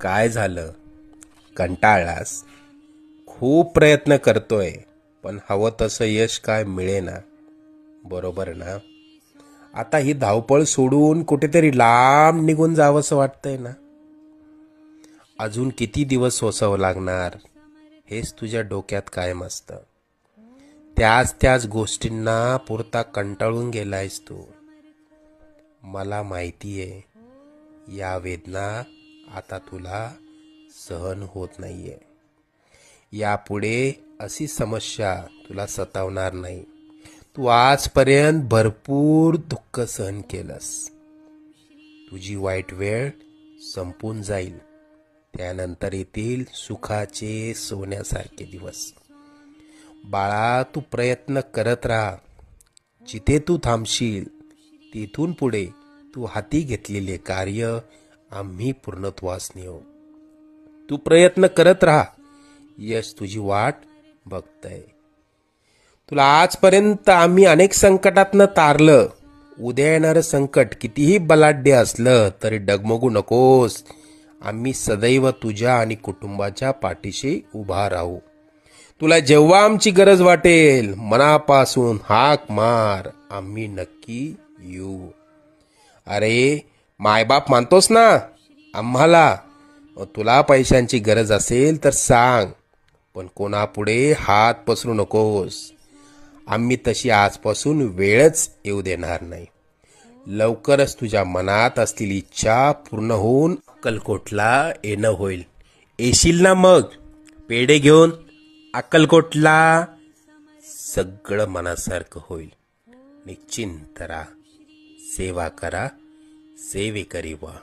काय झालं? कंटाळलास? खूप प्रयत्न करतोय, पण हवं तसं यश काय मिळेना, बरोबर ना? आता ही धावपळ सोडून कुठेतरी लांब निघून जावंसं वाटतंय ना? अजून किती दिवस सोसावं लागणार हेच तुझ्या डोक्यात कायम असतं. त्याच त्याच गोष्टींना पुरता कंटाळून गेलायस तू. मला माहितीये, या वेदना आता तुला सहन होत नाहीये. यापुढे अशी समस्या तुला सतावणार नाही. तू आजपर्यंत भरपूर दुःख सहन केलंस. तुझी वाईट वेळ संपून जाईल. त्यानंतर येतील सुखाचे सोन्यासारखे दिवस. बाळा, तू प्रयत्न करत राहा. जिथे तू थांबशील तिथून पुढे तू हाती घेतलेले कार्य आम्ही पूर्णत्वास नेऊ. तू प्रयत्न करत राहा. यश तुझी वाट बघतय. तुला आजपर्यंत आम्ही अनेक संकटातनं तारलं. उद्या येणारं संकट कितीही बलाढ्य असलं तरी डगमगू नकोस. आम्ही सदैव तुझ्या आणि कुटुंबाच्या पाठीशी उभा राहू. तुला जेव्हा आमची गरज वाटेल मनापासून हाक मार, आम्ही नक्की येऊ. अरे, मायबाप मानतोस ना आम्हाला? तुला पैशांची गरज असेल तर सांग, पण कोणापुढे हात पसरू नकोस. आम्ही तशी आजपासून वेळच येऊ देणार नाही. लवकरच तुझ्या मनात असलेली इच्छा पूर्ण होऊन अक्कलकोटला येणं होईल. येशील ना मग पेढे घेऊन अक्कलकोटला? सगळं मनासारखं होईल. निश्चिंत राहा. सेवा करा, सेवेकरी व्हा.